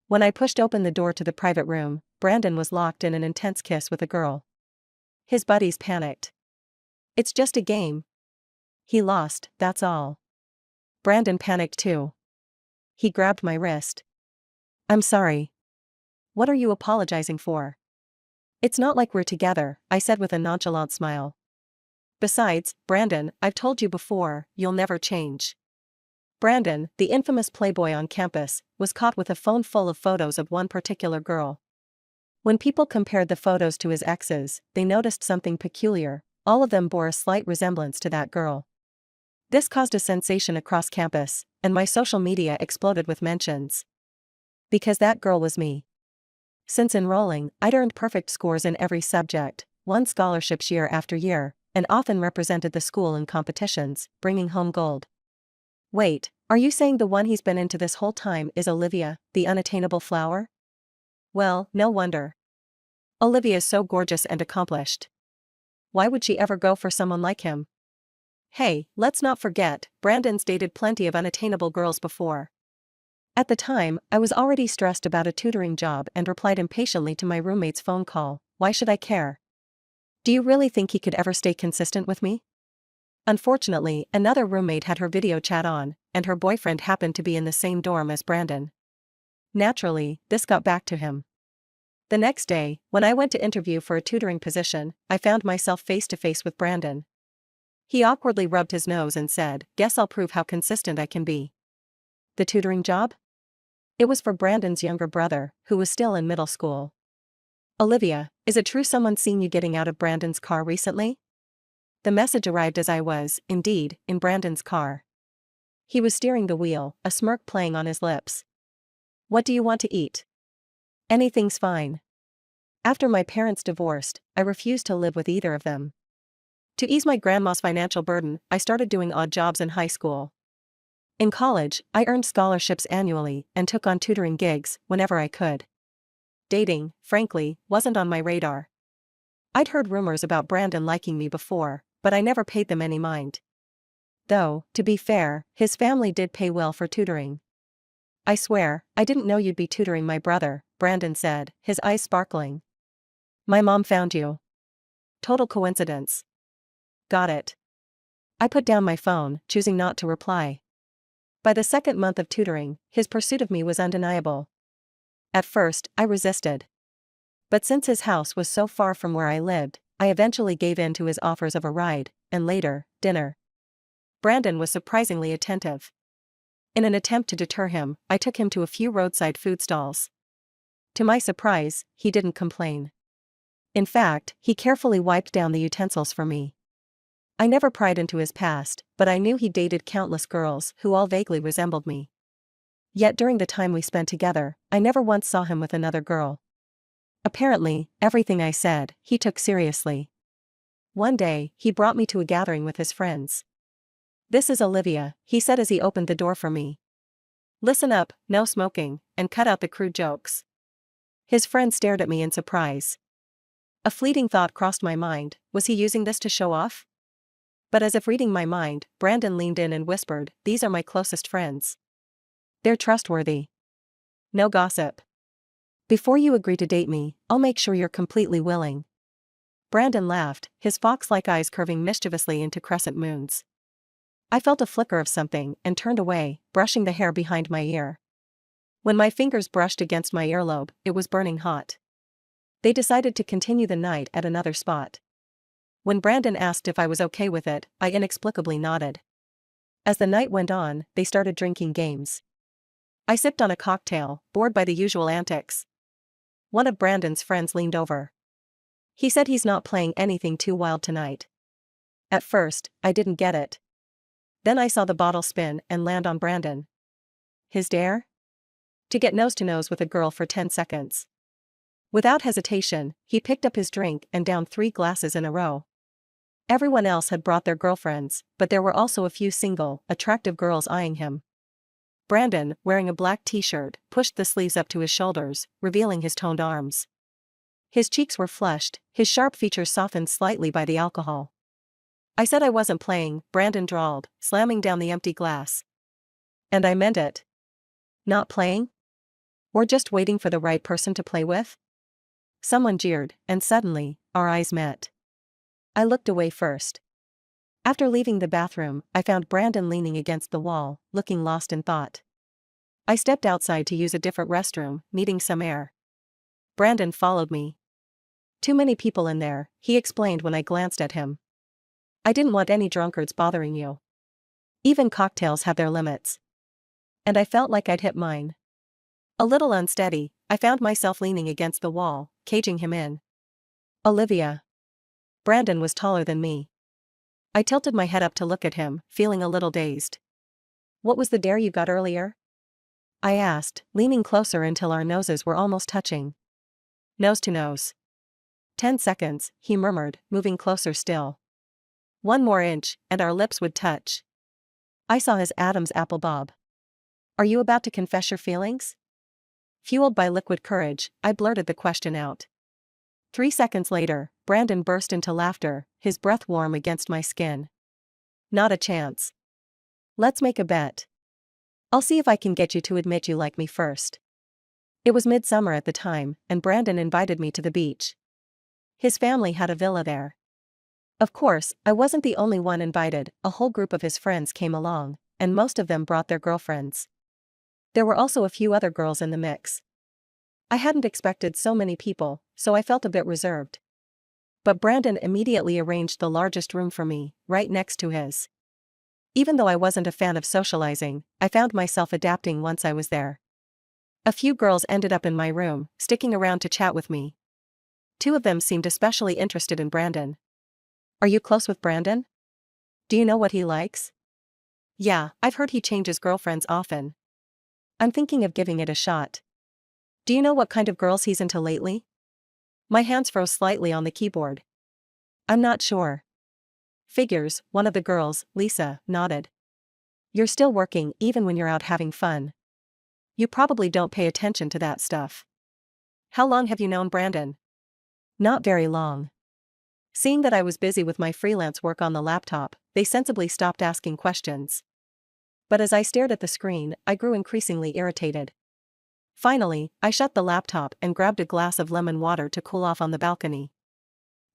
When I pushed open the door to the private room, Brandon was locked in an intense kiss with a girl. His buddies panicked. "It's just a game. He lost, that's all." Brandon panicked too. He grabbed my wrist. "I'm sorry." "What are you apologizing for?" "It's not like we're together," I said with a nonchalant smile. "Besides, Brandon, I've told you before, you'll never change." Brandon, the infamous playboy on campus, was caught with a phone full of photos of one particular girl. When people compared the photos to his exes, they noticed something peculiar: all of them bore a slight resemblance to that girl. This caused a sensation across campus, and my social media exploded with mentions. Because that girl was me. Since enrolling, I'd earned perfect scores in every subject, won scholarships year after year, and often represented the school in competitions, bringing home gold. "Wait, are you saying the one he's been into this whole time is Olivia, the unattainable flower?" "Well, no wonder. Olivia's so gorgeous and accomplished. Why would she ever go for someone like him?" Hey, let's not forget, Brandon's dated plenty of unattainable girls before. At the time, I was already stressed about a tutoring job and replied impatiently to my roommate's phone call: "Why should I care? Do you really think he could ever stay consistent with me?" Unfortunately, another roommate had her video chat on, and her boyfriend happened to be in the same dorm as Brandon. Naturally, this got back to him. The next day, when I went to interview for a tutoring position, I found myself face to face with Brandon. He awkwardly rubbed his nose and said, "Guess I'll prove how consistent I can be." The tutoring job? It was for Brandon's younger brother, who was still in middle school. "Olivia, is it true someone's seen you getting out of Brandon's car recently?" The message arrived as I was, indeed, in Brandon's car. He was steering the wheel, a smirk playing on his lips. "What do you want to eat?" "Anything's fine." After my parents divorced, I refused to live with either of them. To ease my grandma's financial burden, I started doing odd jobs in high school. In college, I earned scholarships annually and took on tutoring gigs whenever I could. Dating, frankly, wasn't on my radar. I'd heard rumors about Brandon liking me before, but I never paid them any mind. Though, to be fair, his family did pay well for tutoring. "I swear, I didn't know you'd be tutoring my brother," Brandon said, his eyes sparkling. "My mom found you." "Total coincidence." "Got it." I put down my phone, choosing not to reply. By the second month of tutoring, his pursuit of me was undeniable. At first, I resisted. But since his house was so far from where I lived, I eventually gave in to his offers of a ride, and later, dinner. Brandon was surprisingly attentive. In an attempt to deter him, I took him to a few roadside food stalls. To my surprise, he didn't complain. In fact, he carefully wiped down the utensils for me. I never pried into his past, but I knew he dated countless girls who all vaguely resembled me. Yet during the time we spent together, I never once saw him with another girl. Apparently, everything I said, he took seriously. One day, he brought me to a gathering with his friends. "This is Olivia," he said as he opened the door for me. "Listen up, no smoking, and cut out the crude jokes." His friends stared at me in surprise. A fleeting thought crossed my mind: was he using this to show off? But as if reading my mind, Brandon leaned in and whispered, "These are my closest friends. They're trustworthy. No gossip. Before you agree to date me, I'll make sure you're completely willing." Brandon laughed, his fox-like eyes curving mischievously into crescent moons. I felt a flicker of something and turned away, brushing the hair behind my ear. When my fingers brushed against my earlobe, it was burning hot. They decided to continue the night at another spot. When Brandon asked if I was okay with it, I inexplicably nodded. As the night went on, they started drinking games. I sipped on a cocktail, bored by the usual antics. One of Brandon's friends leaned over. He said he's not playing anything too wild tonight. At first, I didn't get it. Then I saw the bottle spin and land on Brandon. His dare? To get nose to nose with a girl for 10 seconds. Without hesitation, he picked up his drink and downed 3 glasses in a row. Everyone else had brought their girlfriends, but there were also a few single, attractive girls eyeing him. Brandon, wearing a black t-shirt, pushed the sleeves up to his shoulders, revealing his toned arms. His cheeks were flushed, his sharp features softened slightly by the alcohol. "I said I wasn't playing," Brandon drawled, slamming down the empty glass. "And I meant it." "Not playing? We're just waiting for the right person to play with? Someone jeered, and suddenly, our eyes met. I looked away first. After leaving the bathroom, I found Brandon leaning against the wall, looking lost in thought. I stepped outside to use a different restroom, needing some air. Brandon followed me. Too many people in there, he explained when I glanced at him. I didn't want any drunkards bothering you. Even cocktails have their limits. And I felt like I'd hit mine. A little unsteady, I found myself leaning against the wall, caging him in. Olivia. Brandon was taller than me. I tilted my head up to look at him, feeling a little dazed. What was the dare you got earlier? I asked, leaning closer until our noses were almost touching. Nose to nose. 10 seconds, he murmured, moving closer still. 1 more inch, and our lips would touch. I saw his Adam's apple bob. Are you about to confess your feelings? Fueled by liquid courage, I blurted the question out. 3 seconds later, Brandon burst into laughter, his breath warm against my skin. Not a chance. Let's make a bet. I'll see if I can get you to admit you like me first. It was midsummer at the time, and Brandon invited me to the beach. His family had a villa there. Of course, I wasn't the only one invited, a whole group of his friends came along, and most of them brought their girlfriends. There were also a few other girls in the mix. I hadn't expected so many people, so I felt a bit reserved. But Brandon immediately arranged the largest room for me, right next to his. Even though I wasn't a fan of socializing, I found myself adapting once I was there. A few girls ended up in my room, sticking around to chat with me. 2 of them seemed especially interested in Brandon. Are you close with Brandon? Do you know what he likes? Yeah, I've heard he changes girlfriends often. I'm thinking of giving it a shot. Do you know what kind of girls he's into lately? My hands froze slightly on the keyboard. I'm not sure. Figures, one of the girls, Lisa, nodded. You're still working even when you're out having fun. You probably don't pay attention to that stuff. How long have you known Brandon? Not very long. Seeing that I was busy with my freelance work on the laptop, they sensibly stopped asking questions. But as I stared at the screen, I grew increasingly irritated. Finally, I shut the laptop and grabbed a glass of lemon water to cool off on the balcony.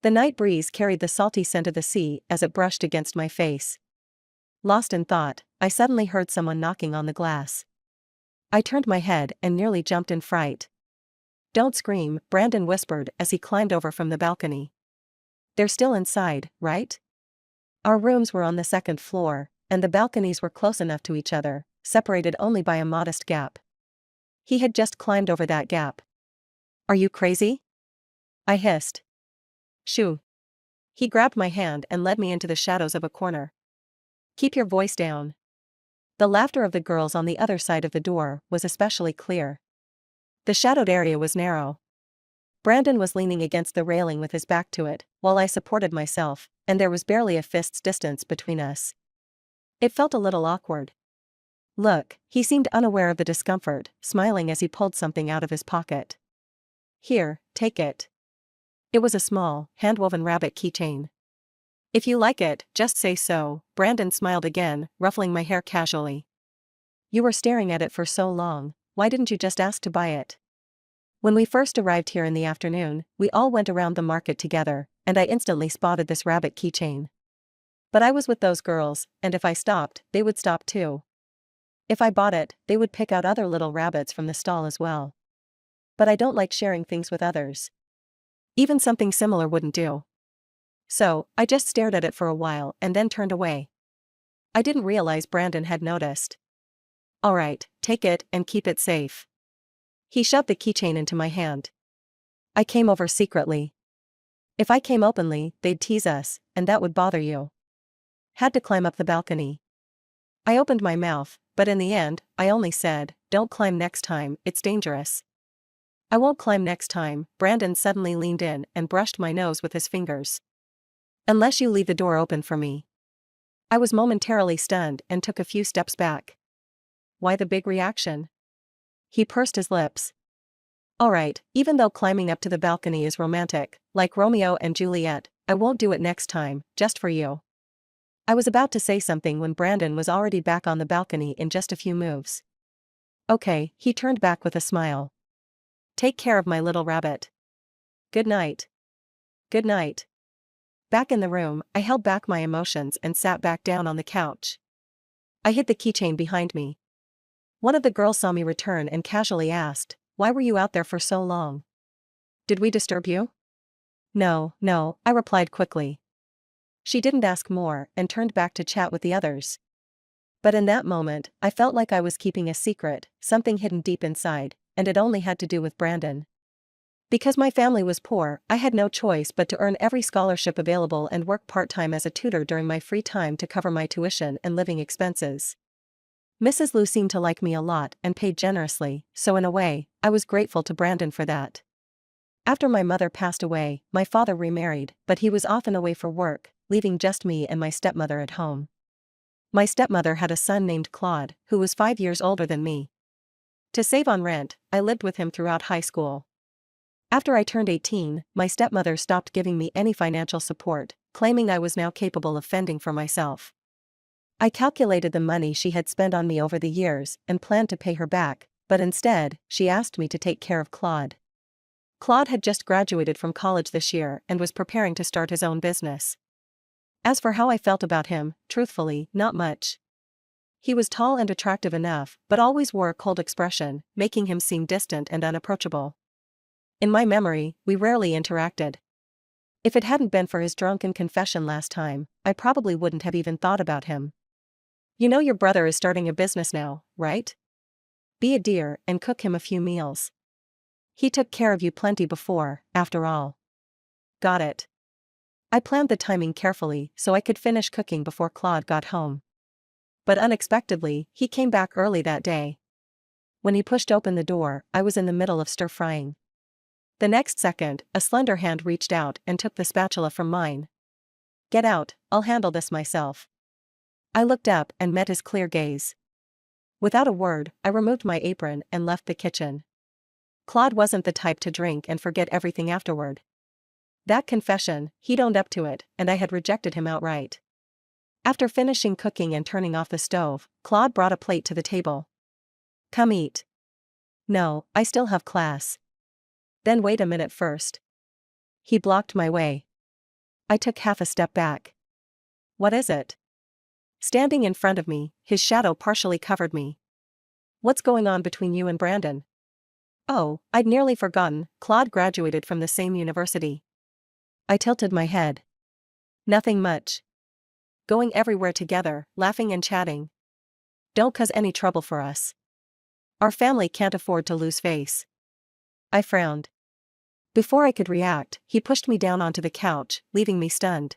The night breeze carried the salty scent of the sea as it brushed against my face. Lost in thought, I suddenly heard someone knocking on the glass. I turned my head and nearly jumped in fright. Don't scream, Brandon whispered as he climbed over from the balcony. They're still inside, right? Our rooms were on the 2nd floor, and the balconies were close enough to each other, separated only by a modest gap. He had just climbed over that gap. Are you crazy? I hissed. Shoo. He grabbed my hand and led me into the shadows of a corner. Keep your voice down. The laughter of the girls on the other side of the door was especially clear. The shadowed area was narrow. Brandon was leaning against the railing with his back to it, while I supported myself, and there was barely a fist's distance between us. It felt a little awkward. Look, he seemed unaware of the discomfort, smiling as he pulled something out of his pocket. Here, take it. It was a small, hand-woven rabbit keychain. If you like it, just say so, Brandon smiled again, ruffling my hair casually. You were staring at it for so long, why didn't you just ask to buy it? When we first arrived here in the afternoon, we all went around the market together, and I instantly spotted this rabbit keychain. But I was with those girls, and if I stopped, they would stop too. If I bought it, they would pick out other little rabbits from the stall as well. But I don't like sharing things with others. Even something similar wouldn't do. So, I just stared at it for a while and then turned away. I didn't realize Brandon had noticed. Alright, take it and keep it safe. He shoved the keychain into my hand. I came over secretly. If I came openly, they'd tease us, and that would bother you. Had to climb up the balcony. I opened my mouth, but in the end, I only said, don't climb next time, it's dangerous. I won't climb next time, Brandon suddenly leaned in and brushed my nose with his fingers. Unless you leave the door open for me. I was momentarily stunned and took a few steps back. Why the big reaction? He pursed his lips. Alright, even though climbing up to the balcony is romantic, like Romeo and Juliet, I won't do it next time, just for you. I was about to say something when Brandon was already back on the balcony in just a few moves. Okay, he turned back with a smile. Take care of my little rabbit. Good night. Good night. Back in the room, I held back my emotions and sat back down on the couch. I hid the keychain behind me. One of the girls saw me return and casually asked, "Why were you out there for so long? Did we disturb you?" No, I replied quickly. She didn't ask more and turned back to chat with the others. But in that moment, I felt like I was keeping a secret, something hidden deep inside, and it only had to do with Brandon. Because my family was poor, I had no choice but to earn every scholarship available and work part-time as a tutor during my free time to cover my tuition and living expenses. Mrs. Liu seemed to like me a lot and paid generously, so in a way, I was grateful to Brandon for that. After my mother passed away, my father remarried, but he was often away for work, leaving just me and my stepmother at home. My stepmother had a son named Claude, who was 5 years older than me. To save on rent, I lived with him throughout high school. After I turned 18, my stepmother stopped giving me any financial support, claiming I was now capable of fending for myself. I calculated the money she had spent on me over the years and planned to pay her back, but instead, she asked me to take care of Claude. Claude had just graduated from college this year and was preparing to start his own business. As for how I felt about him, truthfully, not much. He was tall and attractive enough, but always wore a cold expression, making him seem distant and unapproachable. In my memory, we rarely interacted. If it hadn't been for his drunken confession last time, I probably wouldn't have even thought about him. "You know your brother is starting a business now, right? Be a dear and cook him a few meals. He took care of you plenty before, after all." Got it. I planned the timing carefully so I could finish cooking before Claude got home. But unexpectedly, he came back early that day. When he pushed open the door, I was in the middle of stir-frying. The next second, a slender hand reached out and took the spatula from mine. "Get out, I'll handle this myself." I looked up and met his clear gaze. Without a word, I removed my apron and left the kitchen. Claude wasn't the type to drink and forget everything afterward. That confession, he'd owned up to it, and I had rejected him outright. After finishing cooking and turning off the stove, Claude brought a plate to the table. "Come eat." "No, I still have class." "Then wait a minute first." He blocked my way. I took half a step back. "What is it?" Standing in front of me, his shadow partially covered me. "What's going on between you and Brandon?" "Oh, I'd nearly forgotten, Claude graduated from the same university." I tilted my head. "Nothing much. Going everywhere together, laughing and chatting. Don't cause any trouble for us. Our family can't afford to lose face." I frowned. Before I could react, he pushed me down onto the couch, leaving me stunned.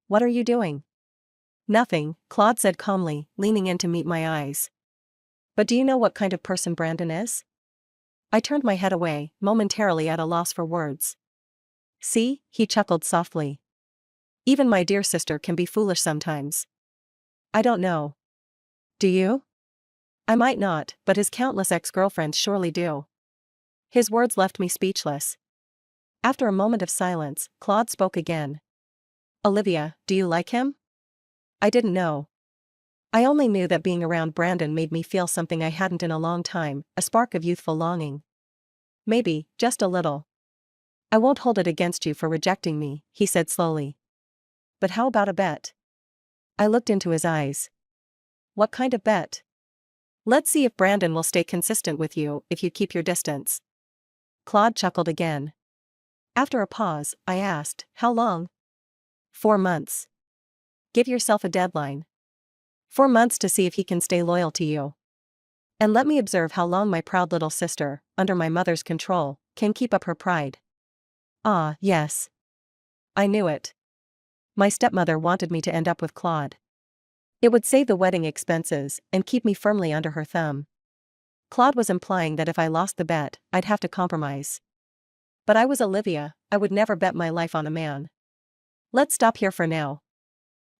"What are you doing?" "Nothing," Claude said calmly, leaning in to meet my eyes. "But do you know what kind of person Brandon is?" I turned my head away, momentarily at a loss for words. "See," he chuckled softly. "Even my dear sister can be foolish sometimes." "I don't know." "Do you?" "I might not, but his countless ex-girlfriends surely do." His words left me speechless. After a moment of silence, Claude spoke again. "Olivia, do you like him?" I didn't know. I only knew that being around Brandon made me feel something I hadn't in a long time, a spark of youthful longing. "Maybe, just a little." "I won't hold it against you for rejecting me," he said slowly. "But how about a bet?" I looked into his eyes. "What kind of bet?" "Let's see if Brandon will stay consistent with you if you keep your distance." Claude chuckled again. After a pause, I asked, "How long?" 4 months. Give yourself a deadline. 4 months to see if he can stay loyal to you. And let me observe how long my proud little sister, under my mother's control, can keep up her pride. Ah, yes. I knew it. My stepmother wanted me to end up with Claude. It would save the wedding expenses and keep me firmly under her thumb. Claude was implying that if I lost the bet, I'd have to compromise. But I was Olivia, I would never bet my life on a man. "Let's stop here for now.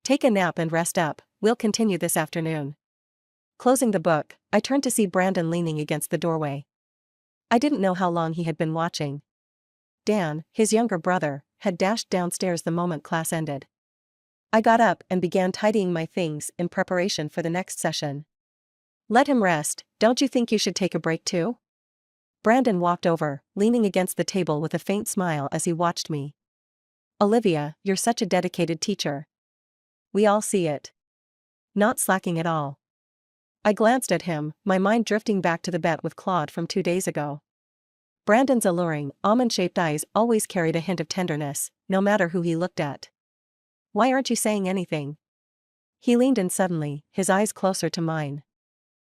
Take a nap and rest up, we'll continue this afternoon." Closing the book, I turned to see Brandon leaning against the doorway. I didn't know how long he had been watching. Dan, his younger brother, had dashed downstairs the moment class ended. I got up and began tidying my things in preparation for the next session. "Let him rest, don't you think you should take a break too?" Brandon walked over, leaning against the table with a faint smile as he watched me. Olivia, you're such a dedicated teacher. We all see it. Not slacking at all. I glanced at him, my mind drifting back to the bet with Claude from 2 days ago. Brandon's alluring, almond-shaped eyes always carried a hint of tenderness, no matter who he looked at. Why aren't you saying anything? He leaned in suddenly, his eyes closer to mine.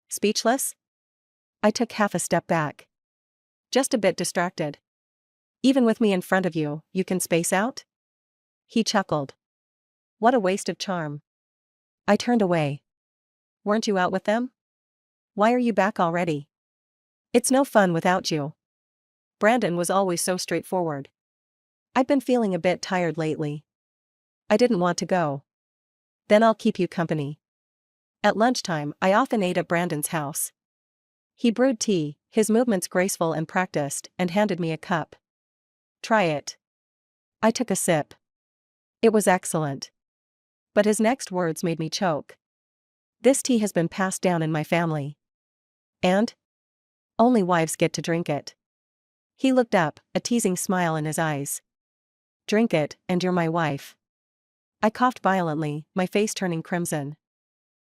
Speechless? I took half a step back. Just a bit distracted. Even with me in front of you, you can space out? He chuckled. What a waste of charm. I turned away. Weren't you out with them? Why are you back already? It's no fun without you. Brandon was always so straightforward. I've been feeling a bit tired lately. I didn't want to go. Then I'll keep you company. At lunchtime, I often ate at Brandon's house. He brewed tea, his movements graceful and practiced, and handed me a cup. Try it. I took a sip. It was excellent. But his next words made me choke. This tea has been passed down in my family. And? Only wives get to drink it. He looked up, a teasing smile in his eyes. Drink it, and you're my wife. I coughed violently, my face turning crimson.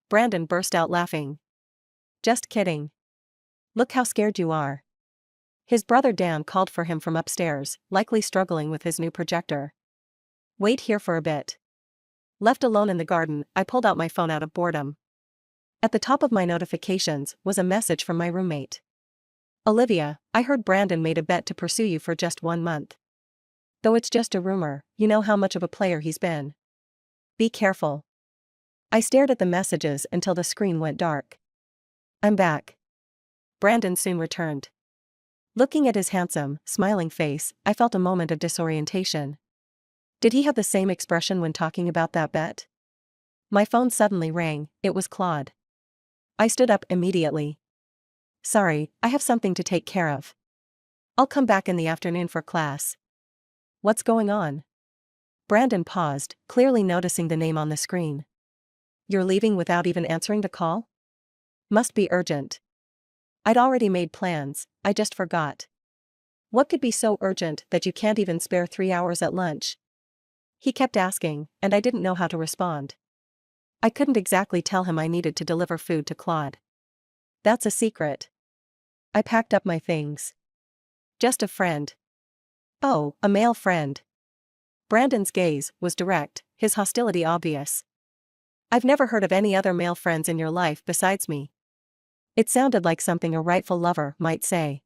Brandon burst out laughing. Just kidding. Look how scared you are. His brother Dan called for him from upstairs, likely struggling with his new projector. Wait here for a bit. Left alone in the garden, I pulled out my phone out of boredom. At the top of my notifications was a message from my roommate. Olivia, I heard Brandon made a bet to pursue you for just 1 month. Though it's just a rumor, you know how much of a player he's been. Be careful. I stared at the messages until the screen went dark. I'm back. Brandon soon returned. Looking at his handsome, smiling face, I felt a moment of disorientation. Did he have the same expression when talking about that bet? My phone suddenly rang, it was Claude. I stood up immediately. Sorry, I have something to take care of. I'll come back in the afternoon for class. What's going on? Brandon paused, clearly noticing the name on the screen. You're leaving without even answering the call? Must be urgent. I'd already made plans, I just forgot. What could be so urgent that you can't even spare 3 hours at lunch? He kept asking, and I didn't know how to respond. I couldn't exactly tell him I needed to deliver food to Claude. That's a secret. I packed up my things. Just a friend. Oh, a male friend. Brandon's gaze was direct, his hostility obvious. I've never heard of any other male friends in your life besides me. It sounded like something a rightful lover might say.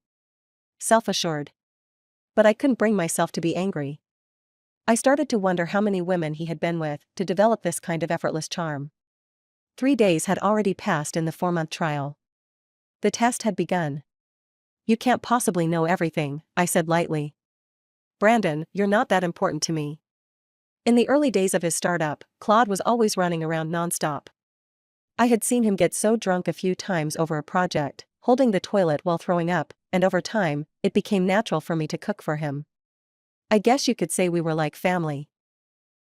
Self-assured. But I couldn't bring myself to be angry. I started to wonder how many women he had been with to develop this kind of effortless charm. 3 days had already passed in the 4-month trial. The test had begun. You can't possibly know everything, I said lightly. Brandon, you're not that important to me. In the early days of his startup, Claude was always running around nonstop. I had seen him get so drunk a few times over a project, holding the toilet while throwing up, and over time, it became natural for me to cook for him. I guess you could say we were like family.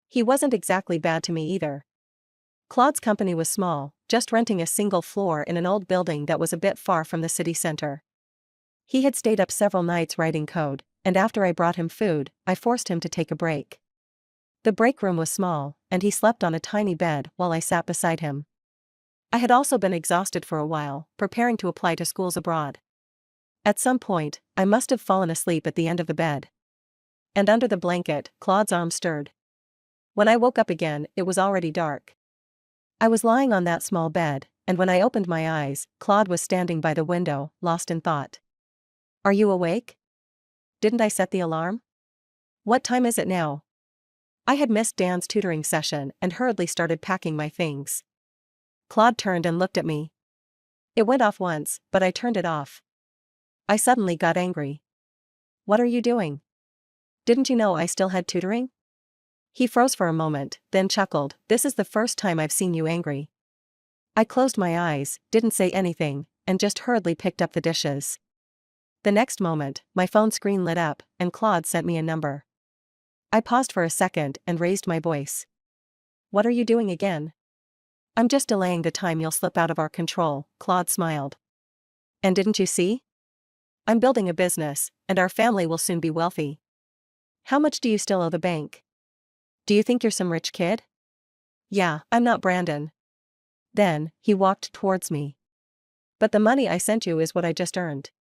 He wasn't exactly bad to me either. Claude's company was small, just renting a single floor in an old building that was a bit far from the city center. He had stayed up several nights writing code, and after I brought him food, I forced him to take a break. The break room was small, and he slept on a tiny bed while I sat beside him. I had also been exhausted for a while, preparing to apply to schools abroad. At some point, I must have fallen asleep at the end of the bed. And under the blanket, Claude's arm stirred. When I woke up again, it was already dark. I was lying on that small bed, and when I opened my eyes, Claude was standing by the window, lost in thought. Are you awake? Didn't I set the alarm? What time is it now? I had missed Dan's tutoring session and hurriedly started packing my things. Claude turned and looked at me. It went off once, but I turned it off. I suddenly got angry. What are you doing? Didn't you know I still had tutoring? He froze for a moment, then chuckled. This is the first time I've seen you angry. I closed my eyes, didn't say anything, and just hurriedly picked up the dishes. The next moment, my phone screen lit up, and Claude sent me a number. I paused for a second and raised my voice. What are you doing again? I'm just delaying the time you'll slip out of our control, Claude smiled. And didn't you see? I'm building a business, and our family will soon be wealthy. How much do you still owe the bank? Do you think you're some rich kid? Yeah, I'm not Brandon. Then, he walked towards me. But the money I sent you is what I just earned.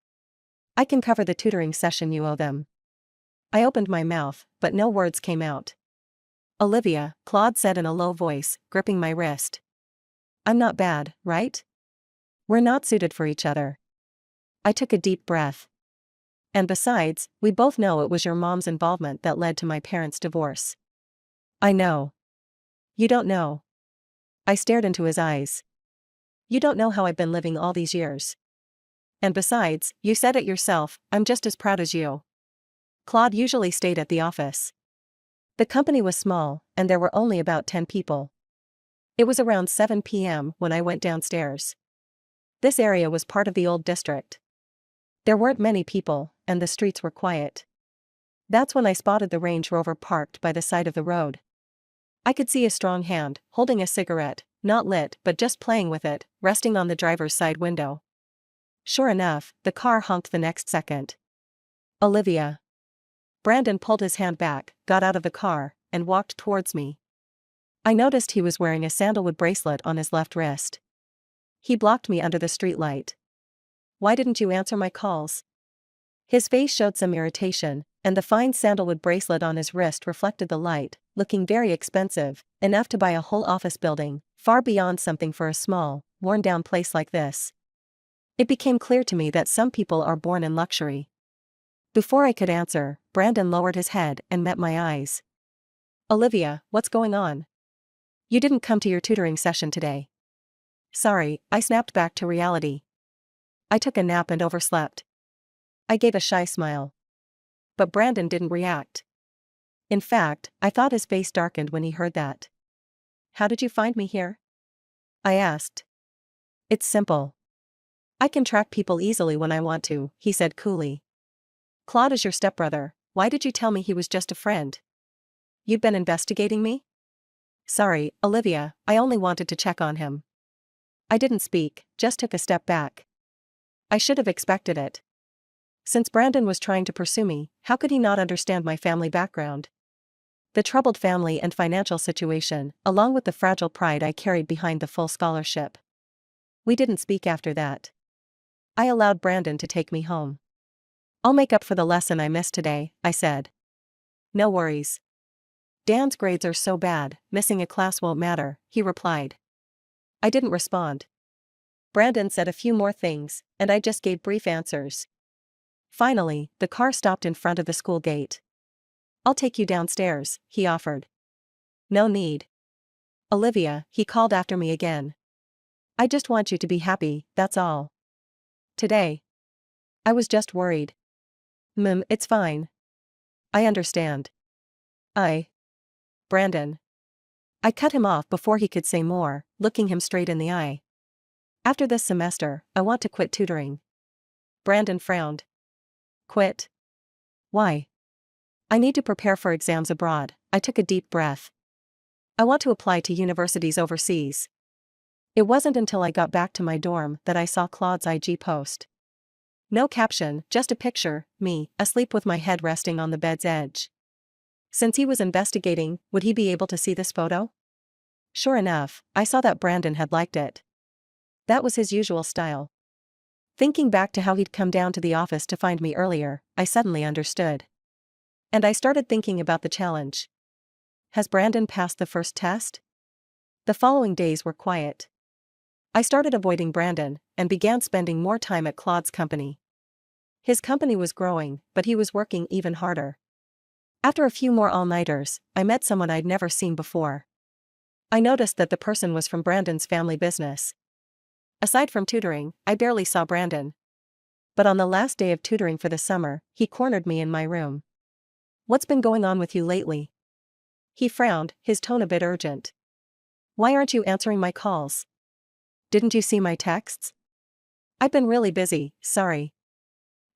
I can cover the tutoring session you owe them. I opened my mouth, but no words came out. Olivia, Claude said in a low voice, gripping my wrist. I'm not bad, right? We're not suited for each other. I took a deep breath. And besides, we both know it was your mom's involvement that led to my parents' divorce. I know. You don't know. I stared into his eyes. You don't know how I've been living all these years. And besides, you said it yourself, I'm just as proud as you. Claude usually stayed at the office. The company was small, and there were only about 10 people. It was around 7 p.m. when I went downstairs. This area was part of the old district. There weren't many people, and the streets were quiet. That's when I spotted the Range Rover parked by the side of the road. I could see a strong hand, holding a cigarette, not lit but just playing with it, resting on the driver's side window. Sure enough, the car honked the next second. Olivia. Brandon pulled his hand back, got out of the car, and walked towards me. I noticed he was wearing a sandalwood bracelet on his left wrist. He blocked me under the streetlight. Why didn't you answer my calls? His face showed some irritation, and the fine sandalwood bracelet on his wrist reflected the light, looking very expensive, enough to buy a whole office building, far beyond something for a small, worn-down place like this. It became clear to me that some people are born in luxury. Before I could answer, Brandon lowered his head and met my eyes. Olivia, what's going on? You didn't come to your tutoring session today. Sorry, I snapped back to reality. I took a nap and overslept. I gave a shy smile. But Brandon didn't react. In fact, I thought his face darkened when he heard that. How did you find me here? I asked. It's simple. I can track people easily when I want to, he said coolly. Claude is your stepbrother, why did you tell me he was just a friend? You've been investigating me? Sorry, Olivia, I only wanted to check on him. I didn't speak, just took a step back. I should have expected it. Since Brandon was trying to pursue me, how could he not understand my family background? The troubled family and financial situation, along with the fragile pride I carried behind the full scholarship. We didn't speak after that. I allowed Brandon to take me home. I'll make up for the lesson I missed today, I said. No worries. Dan's grades are so bad, missing a class won't matter, he replied. I didn't respond. Brandon said a few more things, and I just gave brief answers. Finally, the car stopped in front of the school gate. I'll take you downstairs, he offered. No need. Olivia, he called after me again. I just want you to be happy, that's all. Today. I was just worried. It's fine. I understand. Brandon. I cut him off before he could say more, looking him straight in the eye. After this semester, I want to quit tutoring. Brandon frowned. Quit? Why? I need to prepare for exams abroad, I took a deep breath. I want to apply to universities overseas. It wasn't until I got back to my dorm that I saw Claude's IG post. No caption, just a picture, me, asleep with my head resting on the bed's edge. Since he was investigating, would he be able to see this photo? Sure enough, I saw that Brandon had liked it. That was his usual style. Thinking back to how he'd come down to the office to find me earlier, I suddenly understood. And I started thinking about the challenge. Has Brandon passed the first test? The following days were quiet. I started avoiding Brandon, and began spending more time at Claude's company. His company was growing, but he was working even harder. After a few more all-nighters, I met someone I'd never seen before. I noticed that the person was from Brandon's family business. Aside from tutoring, I barely saw Brandon. But on the last day of tutoring for the summer, he cornered me in my room. What's been going on with you lately? He frowned, his tone a bit urgent. Why aren't you answering my calls? Didn't you see my texts? I've been really busy, sorry.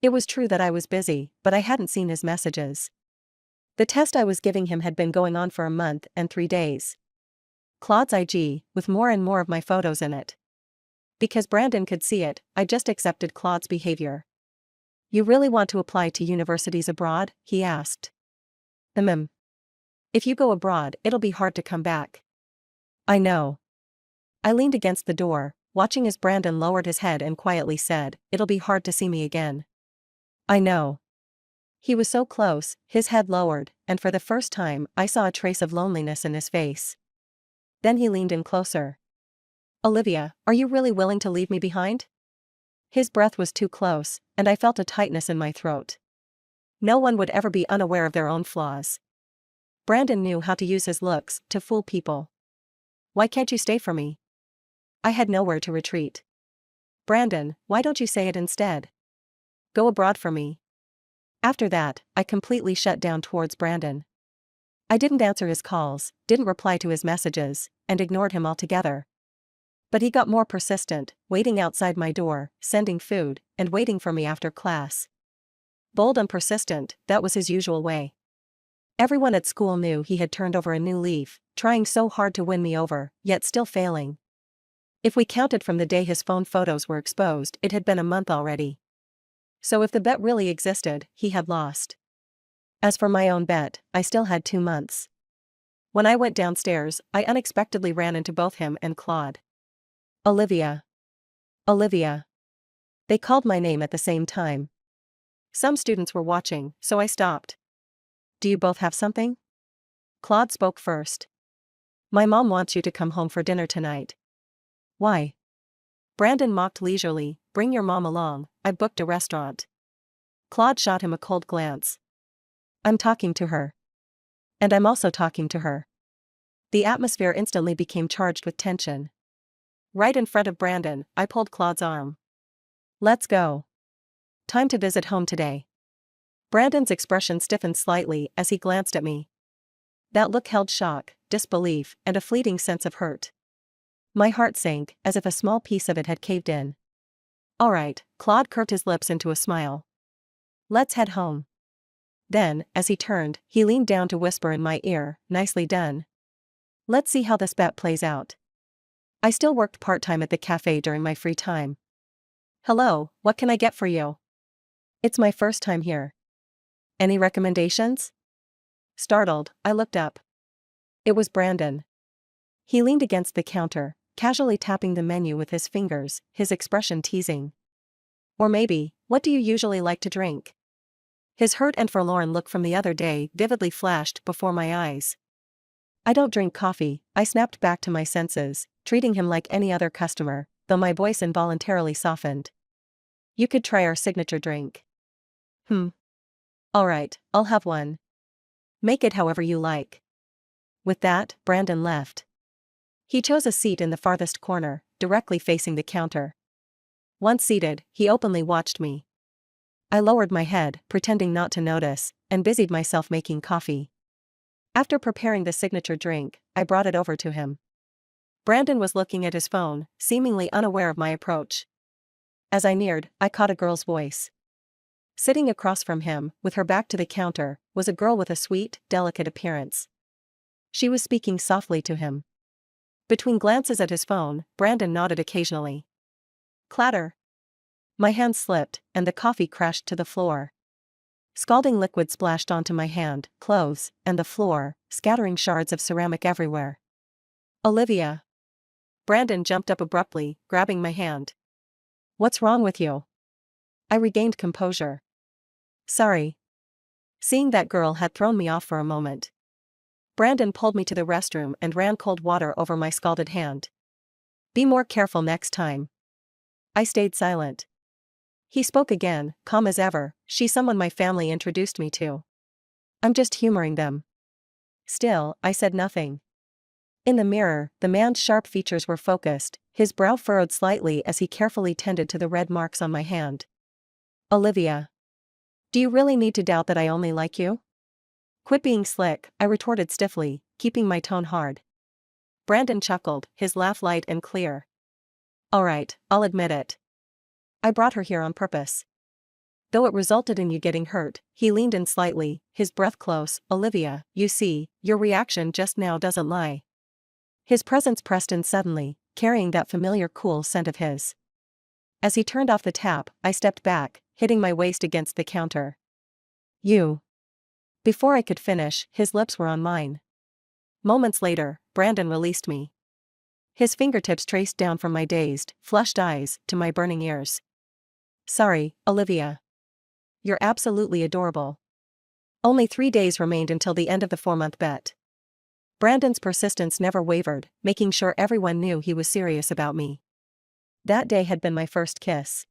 It was true that I was busy, but I hadn't seen his messages. The test I was giving him had been going on for a month and 3 days. Claude's IG, with more and more of my photos in it. Because Brandon could see it, I just accepted Claude's behavior. You really want to apply to universities abroad? He asked. If you go abroad, it'll be hard to come back. I know. I leaned against the door, watching as Brandon lowered his head and quietly said, it'll be hard to see me again. I know. He was so close, his head lowered, and for the first time, I saw a trace of loneliness in his face. Then he leaned in closer. Olivia, are you really willing to leave me behind? His breath was too close, and I felt a tightness in my throat. No one would ever be unaware of their own flaws. Brandon knew how to use his looks to fool people. Why can't you stay for me? I had nowhere to retreat. Brandon, why don't you say it instead? Go abroad for me. After that, I completely shut down towards Brandon. I didn't answer his calls, didn't reply to his messages, and ignored him altogether. But he got more persistent, waiting outside my door, sending food, and waiting for me after class. Bold and persistent, that was his usual way. Everyone at school knew he had turned over a new leaf, trying so hard to win me over, yet still failing. If we counted from the day his phone photos were exposed, it had been a month already. So if the bet really existed, he had lost. As for my own bet, I still had 2 months. When I went downstairs, I unexpectedly ran into both him and Claude. Olivia. Olivia. They called my name at the same time. Some students were watching, so I stopped. Do you both have something? Claude spoke first. My mom wants you to come home for dinner tonight. Why? Brandon mocked leisurely, bring your mom along, I booked a restaurant. Claude shot him a cold glance. I'm talking to her. And I'm also talking to her. The atmosphere instantly became charged with tension. Right in front of Brandon, I pulled Claude's arm. Let's go. Time to visit home today. Brandon's expression stiffened slightly as he glanced at me. That look held shock, disbelief, and a fleeting sense of hurt. My heart sank, as if a small piece of it had caved in. All right, Claude curved his lips into a smile. Let's head home. Then, as he turned, he leaned down to whisper in my ear, nicely done. Let's see how this bet plays out. I still worked part-time at the cafe during my free time. Hello, what can I get for you? It's my first time here. Any recommendations? Startled, I looked up. It was Brandon. He leaned against the counter, casually tapping the menu with his fingers, his expression teasing. Or maybe, what do you usually like to drink? His hurt and forlorn look from the other day vividly flashed before my eyes. I don't drink coffee, I snapped back to my senses, treating him like any other customer, though my voice involuntarily softened. You could try our signature drink. All right, I'll have one. Make it however you like. With that, Brandon left. He chose a seat in the farthest corner, directly facing the counter. Once seated, he openly watched me. I lowered my head, pretending not to notice, and busied myself making coffee. After preparing the signature drink, I brought it over to him. Brandon was looking at his phone, seemingly unaware of my approach. As I neared, I caught a girl's voice. Sitting across from him, with her back to the counter, was a girl with a sweet, delicate appearance. She was speaking softly to him. Between glances at his phone, Brandon nodded occasionally. Clatter. My hand slipped, and the coffee crashed to the floor. Scalding liquid splashed onto my hand, clothes, and the floor, scattering shards of ceramic everywhere. Olivia. Brandon jumped up abruptly, grabbing my hand. What's wrong with you? I regained composure. Sorry. Seeing that girl had thrown me off for a moment. Brandon pulled me to the restroom and ran cold water over my scalded hand. Be more careful next time. I stayed silent. He spoke again, calm as ever, she's someone my family introduced me to. I'm just humoring them. Still, I said nothing. In the mirror, the man's sharp features were focused, his brow furrowed slightly as he carefully tended to the red marks on my hand. Olivia. Do you really need to doubt that I only like you? Quit being slick, I retorted stiffly, keeping my tone hard. Brandon chuckled, his laugh light and clear. All right, I'll admit it. I brought her here on purpose. Though it resulted in you getting hurt, he leaned in slightly, his breath close. Olivia, you see, your reaction just now doesn't lie. His presence pressed in suddenly, carrying that familiar cool scent of his. As he turned off the tap, I stepped back, hitting my waist against the counter. You. Before I could finish, his lips were on mine. Moments later, Brandon released me. His fingertips traced down from my dazed, flushed eyes to my burning ears. Sorry, Olivia. You're absolutely adorable. Only 3 days remained until the end of the 4-month bet. Brandon's persistence never wavered, making sure everyone knew he was serious about me. That day had been my first kiss.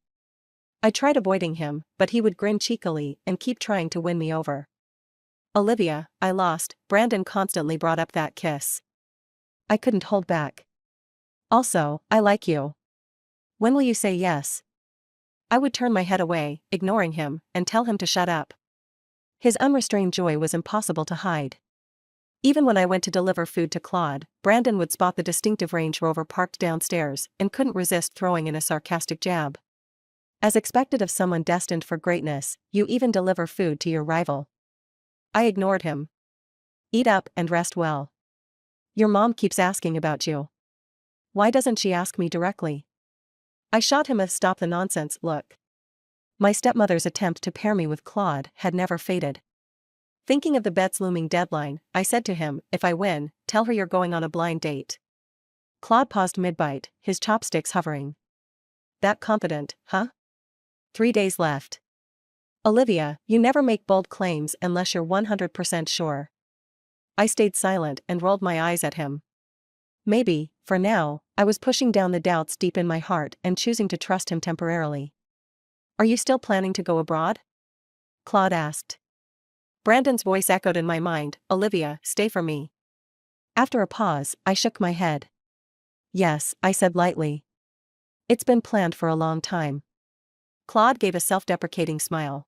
I tried avoiding him, but he would grin cheekily and keep trying to win me over. Olivia, I lost. Brandon constantly brought up that kiss. I couldn't hold back. Also, I like you. When will you say yes? I would turn my head away, ignoring him, and tell him to shut up. His unrestrained joy was impossible to hide. Even when I went to deliver food to Claude, Brandon would spot the distinctive Range Rover parked downstairs and couldn't resist throwing in a sarcastic jab. As expected of someone destined for greatness, you even deliver food to your rival. I ignored him. Eat up and rest well. Your mom keeps asking about you. Why doesn't she ask me directly? I shot him a stop the nonsense look. My stepmother's attempt to pair me with Claude had never faded. Thinking of the bet's looming deadline, I said to him, if I win, tell her you're going on a blind date. Claude paused mid-bite, his chopsticks hovering. That confident, huh? 3 days left. Olivia, you never make bold claims unless you're 100% sure. I stayed silent and rolled my eyes at him. Maybe, for now, I was pushing down the doubts deep in my heart and choosing to trust him temporarily. Are you still planning to go abroad? Claude asked. Brandon's voice echoed in my mind, Olivia, stay for me. After a pause, I shook my head. Yes, I said lightly. It's been planned for a long time. Claude gave a self-deprecating smile.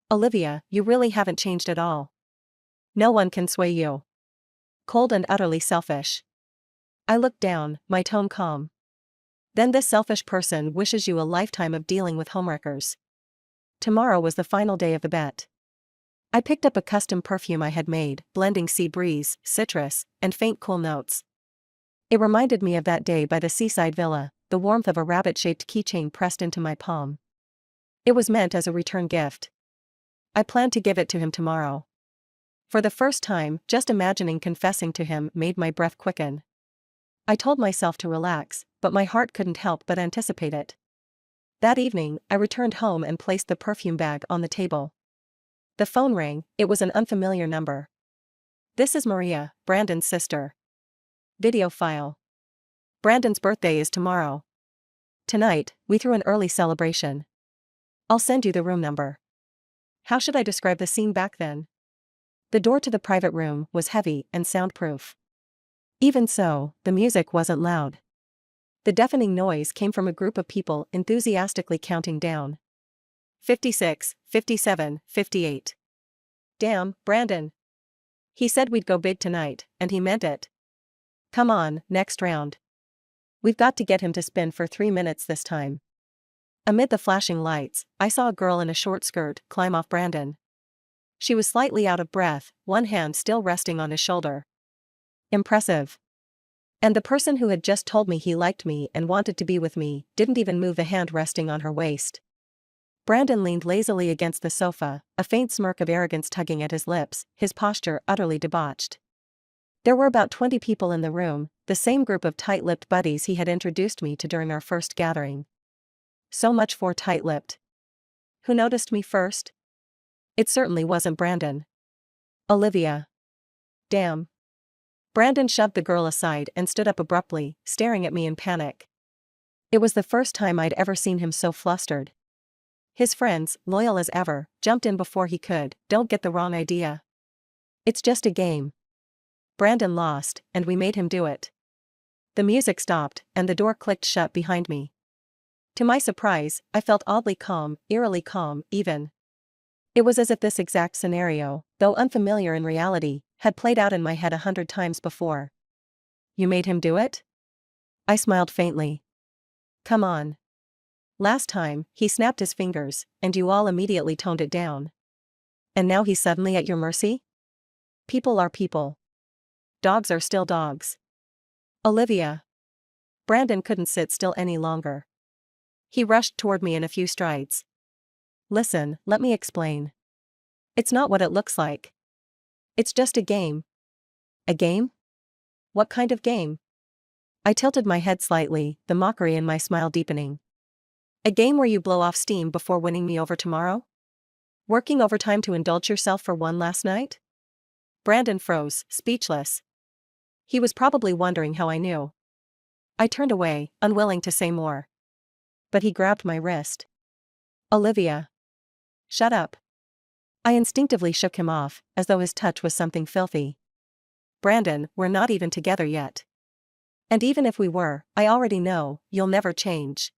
Olivia, you really haven't changed at all. No one can sway you. Cold and utterly selfish. I looked down, my tone calm. Then this selfish person wishes you a lifetime of dealing with homewreckers. Tomorrow was the final day of the bet. I picked up a custom perfume I had made, blending sea breeze, citrus, and faint cool notes. It reminded me of that day by the seaside villa, the warmth of a rabbit-shaped keychain pressed into my palm. It was meant as a return gift. I planned to give it to him tomorrow. For the first time, just imagining confessing to him made my breath quicken. I told myself to relax, but my heart couldn't help but anticipate it. That evening, I returned home and placed the perfume bag on the table. The phone rang, it was an unfamiliar number. This is Maria, Brandon's sister. Video file. Brandon's birthday is tomorrow. Tonight, we threw an early celebration. I'll send you the room number. How should I describe the scene back then? The door to the private room was heavy and soundproof. Even so, the music wasn't loud. The deafening noise came from a group of people enthusiastically counting down. 56, 57, 58. Damn, Brandon. He said we'd go big tonight, and he meant it. Come on, next round. We've got to get him to spin for 3 minutes this time. Amid the flashing lights, I saw a girl in a short skirt climb off Brandon. She was slightly out of breath, one hand still resting on his shoulder. Impressive. And the person who had just told me he liked me and wanted to be with me didn't even move the hand resting on her waist. Brandon leaned lazily against the sofa, a faint smirk of arrogance tugging at his lips, his posture utterly debauched. There were about 20 people in the room, the same group of tight-lipped buddies he had introduced me to during our first gathering. So much for tight-lipped. Who noticed me first? It certainly wasn't Brandon. Olivia. Damn. Brandon shoved the girl aside and stood up abruptly, staring at me in panic. It was the first time I'd ever seen him so flustered. His friends, loyal as ever, jumped in before he could. Don't get the wrong idea. It's just a game. Brandon lost, and we made him do it. The music stopped, and the door clicked shut behind me. To my surprise, I felt oddly calm, eerily calm, even. It was as if this exact scenario, though unfamiliar in reality, had played out in my head 100 times before. You made him do it? I smiled faintly. Come on. Last time, he snapped his fingers, and you all immediately toned it down. And now he's suddenly at your mercy? People are people. Dogs are still dogs. Olivia. Brandon couldn't sit still any longer. He rushed toward me in a few strides. Listen, let me explain. It's not what it looks like. It's just a game. A game? What kind of game? I tilted my head slightly, the mockery in my smile deepening. A game where you blow off steam before winning me over tomorrow? Working overtime to indulge yourself for one last night? Brandon froze, speechless. He was probably wondering how I knew. I turned away, unwilling to say more. But he grabbed my wrist. Olivia. Shut up. I instinctively shook him off, as though his touch was something filthy. Brandon, we're not even together yet. And even if we were, I already know, you'll never change.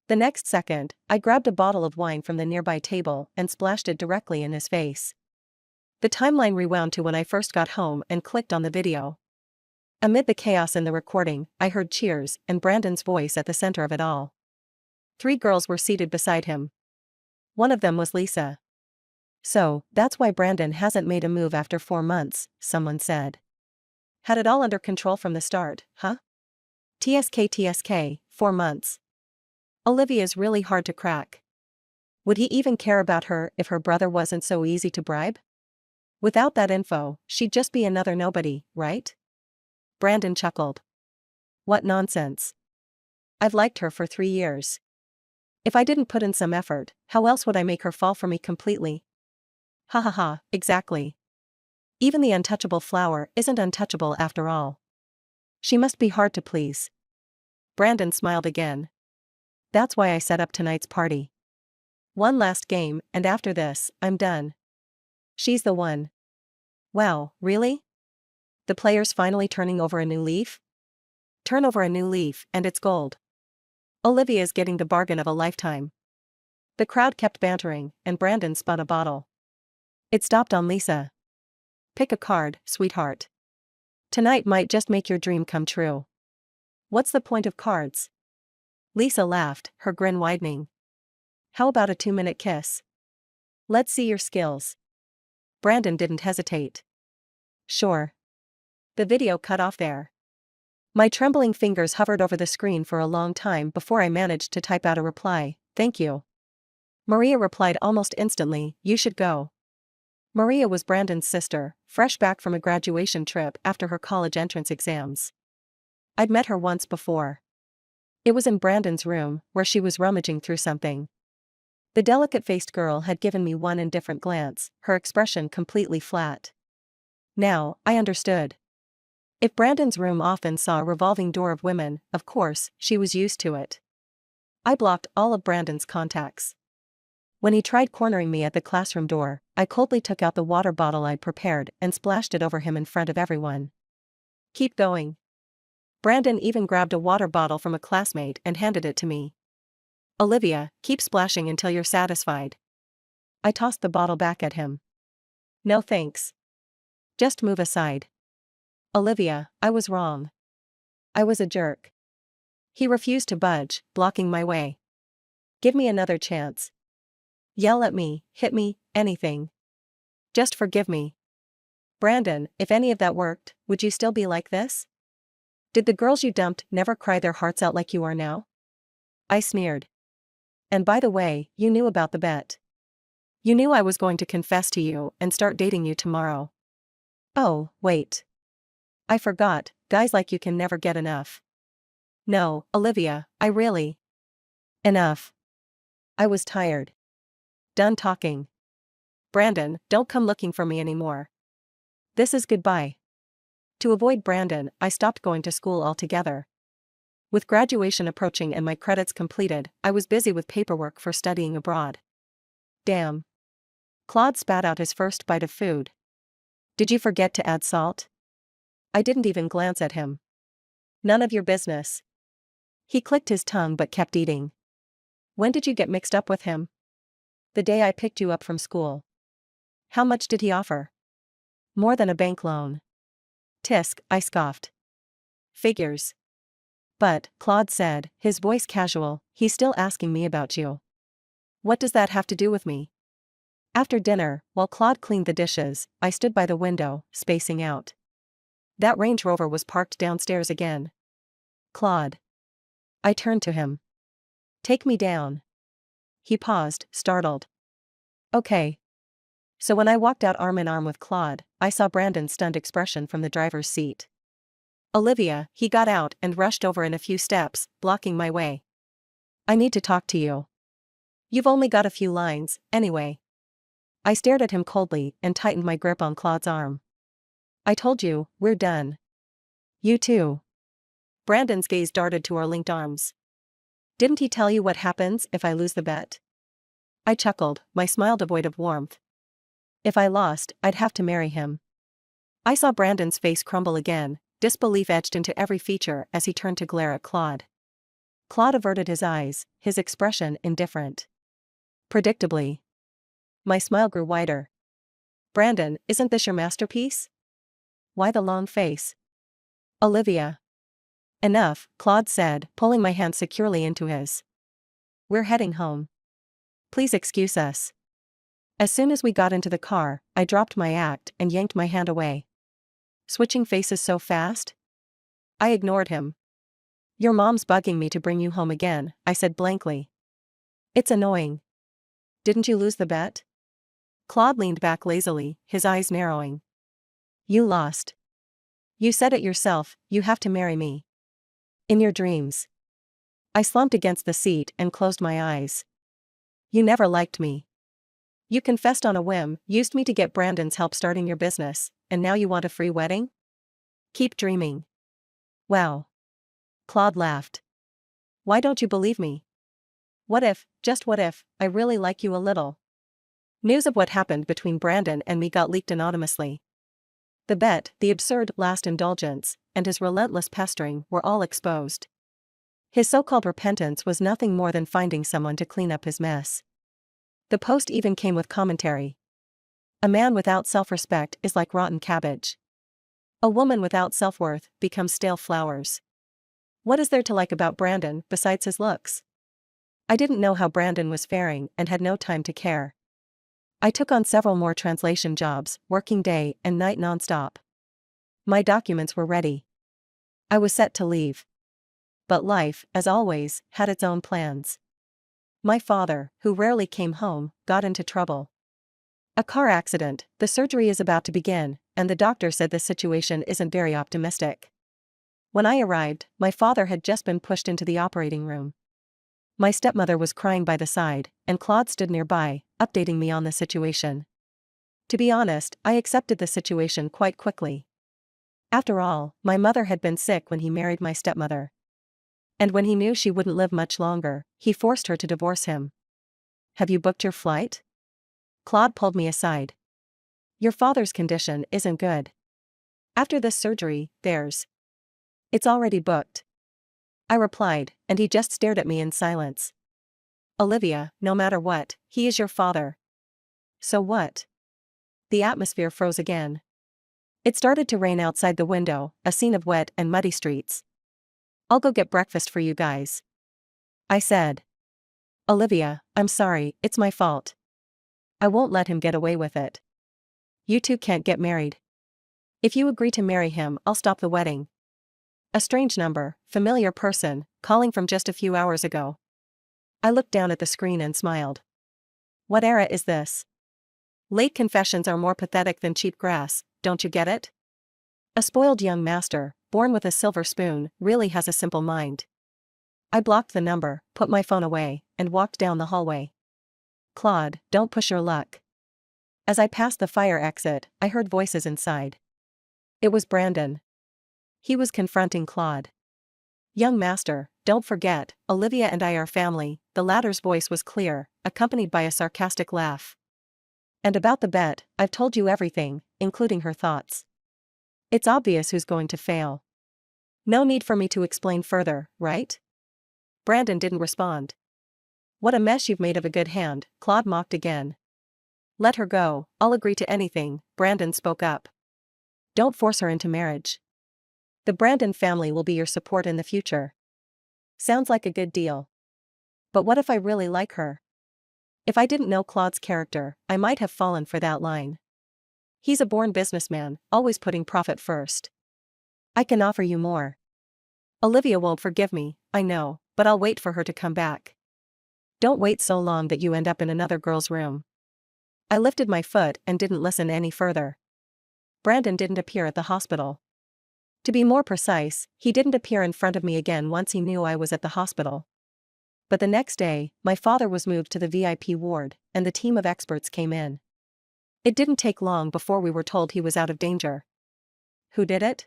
The next second, I grabbed a bottle of wine from the nearby table and splashed it directly in his face. The timeline rewound to when I first got home and clicked on the video. Amid the chaos in the recording, I heard cheers and Brandon's voice at the center of it all. 3 girls were seated beside him. One of them was Lisa. So, that's why Brandon hasn't made a move after 4 months, someone said. Had it all under control from the start, huh? TSK, 4 months. Olivia's really hard to crack. Would he even care about her if her brother wasn't so easy to bribe? Without that info, she'd just be another nobody, right? Brandon chuckled. What nonsense. I've liked her for 3 years. If I didn't put in some effort, how else would I make her fall for me completely? Ha ha ha, exactly. Even the untouchable flower isn't untouchable after all. She must be hard to please. Brandon smiled again. That's why I set up tonight's party. One last game, and after this, I'm done. She's the one. Wow, really? The player's finally turning over a new leaf? Turn over a new leaf, and it's gold. Olivia's getting the bargain of a lifetime. The crowd kept bantering, and Brandon spun a bottle. It stopped on Lisa. Pick a card, sweetheart. Tonight might just make your dream come true. What's the point of cards? Lisa laughed, her grin widening. How about a 2-minute kiss? Let's see your skills. Brandon didn't hesitate. Sure. The video cut off there. My trembling fingers hovered over the screen for a long time before I managed to type out a reply, thank you. Maria replied almost instantly, you should go. Maria was Brandon's sister, fresh back from a graduation trip after her college entrance exams. I'd met her once before. It was in Brandon's room, where she was rummaging through something. The delicate-faced girl had given me one indifferent glance, her expression completely flat. Now, I understood. If Brandon's room often saw a revolving door of women, of course, she was used to it. I blocked all of Brandon's contacts. When he tried cornering me at the classroom door, I coldly took out the water bottle I'd prepared and splashed it over him in front of everyone. Keep going. Brandon even grabbed a water bottle from a classmate and handed it to me. Olivia, keep splashing until you're satisfied. I tossed the bottle back at him. No thanks. Just move aside. Olivia, I was wrong. I was a jerk. He refused to budge, blocking my way. Give me another chance. Yell at me, hit me, anything. Just forgive me. Brandon, if any of that worked, would you still be like this? Did the girls you dumped never cry their hearts out like you are now? I sneered. And by the way, you knew about the bet. You knew I was going to confess to you and start dating you tomorrow. Oh, wait. I forgot, guys like you can never get enough. No, Olivia, I really. Enough. I was tired. Done talking. Brandon, don't come looking for me anymore. This is goodbye. To avoid Brandon, I stopped going to school altogether. With graduation approaching and my credits completed, I was busy with paperwork for studying abroad. Damn. Claude spat out his first bite of food. Did you forget to add salt? I didn't even glance at him. None of your business. He clicked his tongue but kept eating. When did you get mixed up with him? The day I picked you up from school. How much did he offer? More than a bank loan. Tisk, I scoffed. Figures. But, Claude said, his voice casual, he's still asking me about you. What does that have to do with me? After dinner, while Claude cleaned the dishes, I stood by the window, spacing out. That Range Rover was parked downstairs again. Claude. I turned to him. Take me down. He paused, startled. Okay. So when I walked out arm in arm with Claude, I saw Brandon's stunned expression from the driver's seat. Olivia, he got out and rushed over in a few steps, blocking my way. I need to talk to you. You've only got a few lines, anyway. I stared at him coldly and tightened my grip on Claude's arm. I told you, we're done. You too. Brandon's gaze darted to our linked arms. Didn't he tell you what happens if I lose the bet? I chuckled, my smile devoid of warmth. If I lost, I'd have to marry him. I saw Brandon's face crumble again, disbelief etched into every feature as he turned to glare at Claude. Claude averted his eyes, his expression indifferent. Predictably. My smile grew wider. Brandon, isn't this your masterpiece? Why the long face? Olivia. Enough, Claude said, pulling my hand securely into his. We're heading home. Please excuse us. As soon as we got into the car, I dropped my act and yanked my hand away. Switching faces so fast? I ignored him. Your mom's bugging me to bring you home again, I said blankly. It's annoying. Didn't you lose the bet? Claude leaned back lazily, his eyes narrowing. You lost. You said it yourself, you have to marry me. In your dreams. I slumped against the seat and closed my eyes. You never liked me. You confessed on a whim, used me to get Brandon's help starting your business, and now you want a free wedding? Keep dreaming. Wow. Claude laughed. Why don't you believe me? What if, just what if, I really like you a little? News of what happened between Brandon and me got leaked anonymously. The bet, the absurd last indulgence, and his relentless pestering were all exposed. His so-called repentance was nothing more than finding someone to clean up his mess. The post even came with commentary. A man without self-respect is like rotten cabbage. A woman without self-worth becomes stale flowers. What is there to like about Brandon besides his looks? I didn't know how Brandon was faring and had no time to care. I took on several more translation jobs, working day and night non-stop. My documents were ready. I was set to leave. But life, as always, had its own plans. My father, who rarely came home, got into trouble. A car accident, the surgery is about to begin, and the doctor said the situation isn't very optimistic. When I arrived, my father had just been pushed into the operating room. My stepmother was crying by the side, and Claude stood nearby, updating me on the situation. To be honest, I accepted the situation quite quickly. After all, my mother had been sick when he married my stepmother. And when he knew she wouldn't live much longer, he forced her to divorce him. Have you booked your flight? Claude pulled me aside. Your father's condition isn't good. After this surgery, it's already booked. I replied, and he just stared at me in silence. Olivia, no matter what, he is your father. So what? The atmosphere froze again. It started to rain outside the window, a scene of wet and muddy streets. I'll go get breakfast for you guys. I said. Olivia, I'm sorry, it's my fault. I won't let him get away with it. You two can't get married. If you agree to marry him, I'll stop the wedding. A strange number, familiar person, calling from just a few hours ago. I looked down at the screen and smiled. What era is this? Late confessions are more pathetic than cheap grass, don't you get it? A spoiled young master, born with a silver spoon, really has a simple mind. I blocked the number, put my phone away, and walked down the hallway. Claude, don't push your luck. As I passed the fire exit, I heard voices inside. It was Brandon. He was confronting Claude. Young master, don't forget, Olivia and I are family, the latter's voice was clear, accompanied by a sarcastic laugh. And about the bet, I've told you everything, including her thoughts. It's obvious who's going to fail. No need for me to explain further, right? Brandon didn't respond. What a mess you've made of a good hand, Claude mocked again. Let her go, I'll agree to anything, Brandon spoke up. Don't force her into marriage. The Brandon family will be your support in the future. Sounds like a good deal. But what if I really like her? If I didn't know Claude's character, I might have fallen for that line. He's a born businessman, always putting profit first. I can offer you more. Olivia won't forgive me, I know, but I'll wait for her to come back. Don't wait so long that you end up in another girl's room. I lifted my foot and didn't listen any further. Brandon didn't appear at the hospital. To be more precise, he didn't appear in front of me again once he knew I was at the hospital. But the next day, my father was moved to the VIP ward, and the team of experts came in. It didn't take long before we were told he was out of danger. Who did it?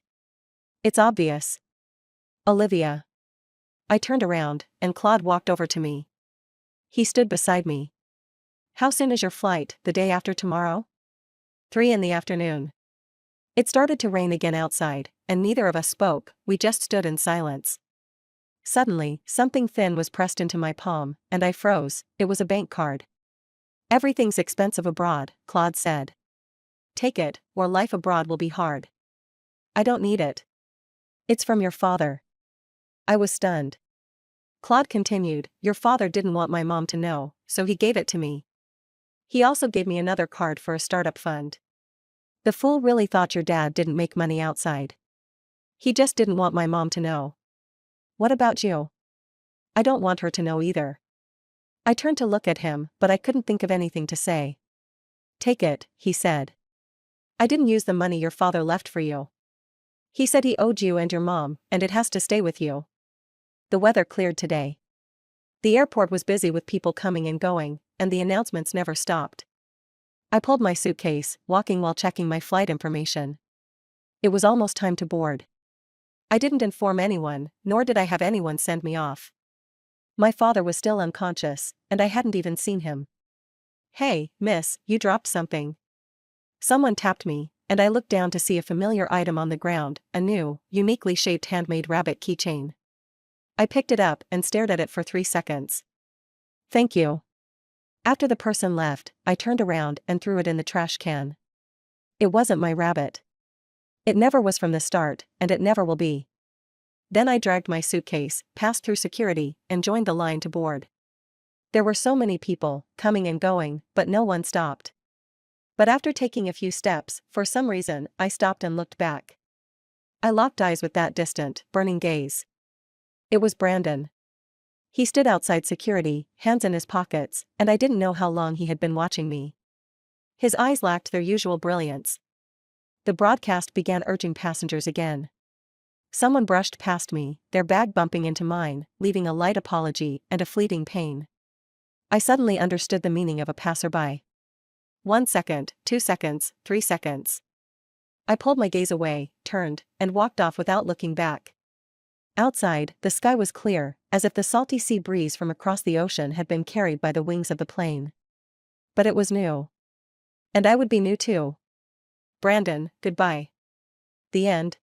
It's obvious. Olivia. I turned around, and Claude walked over to me. He stood beside me. How soon is your flight, the day after tomorrow? 3 in the afternoon. It started to rain again outside, and neither of us spoke, we just stood in silence. Suddenly, something thin was pressed into my palm, and I froze. It was a bank card. Everything's expensive abroad, Claude said. Take it, or life abroad will be hard. I don't need it. It's from your father. I was stunned. Claude continued, your father didn't want my mom to know, so he gave it to me. He also gave me another card for a startup fund. The fool really thought your dad didn't make money outside. He just didn't want my mom to know. What about you? I don't want her to know either. I turned to look at him, but I couldn't think of anything to say. Take it, he said. I didn't use the money your father left for you. He said he owed you and your mom, and it has to stay with you. The weather cleared today. The airport was busy with people coming and going, and the announcements never stopped. I pulled my suitcase, walking while checking my flight information. It was almost time to board. I didn't inform anyone, nor did I have anyone send me off. My father was still unconscious, and I hadn't even seen him. Hey, miss, you dropped something. Someone tapped me, and I looked down to see a familiar item on the ground, a new, uniquely shaped handmade rabbit keychain. I picked it up and stared at it for 3 seconds. Thank you. After the person left, I turned around and threw it in the trash can. It wasn't my rabbit. It never was from the start, and it never will be. Then I dragged my suitcase, passed through security, and joined the line to board. There were so many people, coming and going, but no one stopped. But after taking a few steps, for some reason, I stopped and looked back. I locked eyes with that distant, burning gaze. It was Brandon. He stood outside security, hands in his pockets, and I didn't know how long he had been watching me. His eyes lacked their usual brilliance. The broadcast began urging passengers again. Someone brushed past me, their bag bumping into mine, leaving a light apology and a fleeting pain. I suddenly understood the meaning of a passerby. 1 second, 2 seconds, 3 seconds. I pulled my gaze away, turned, and walked off without looking back. Outside, the sky was clear, as if the salty sea breeze from across the ocean had been carried by the wings of the plane. But it was new. And I would be new too. Brandon, goodbye. The end.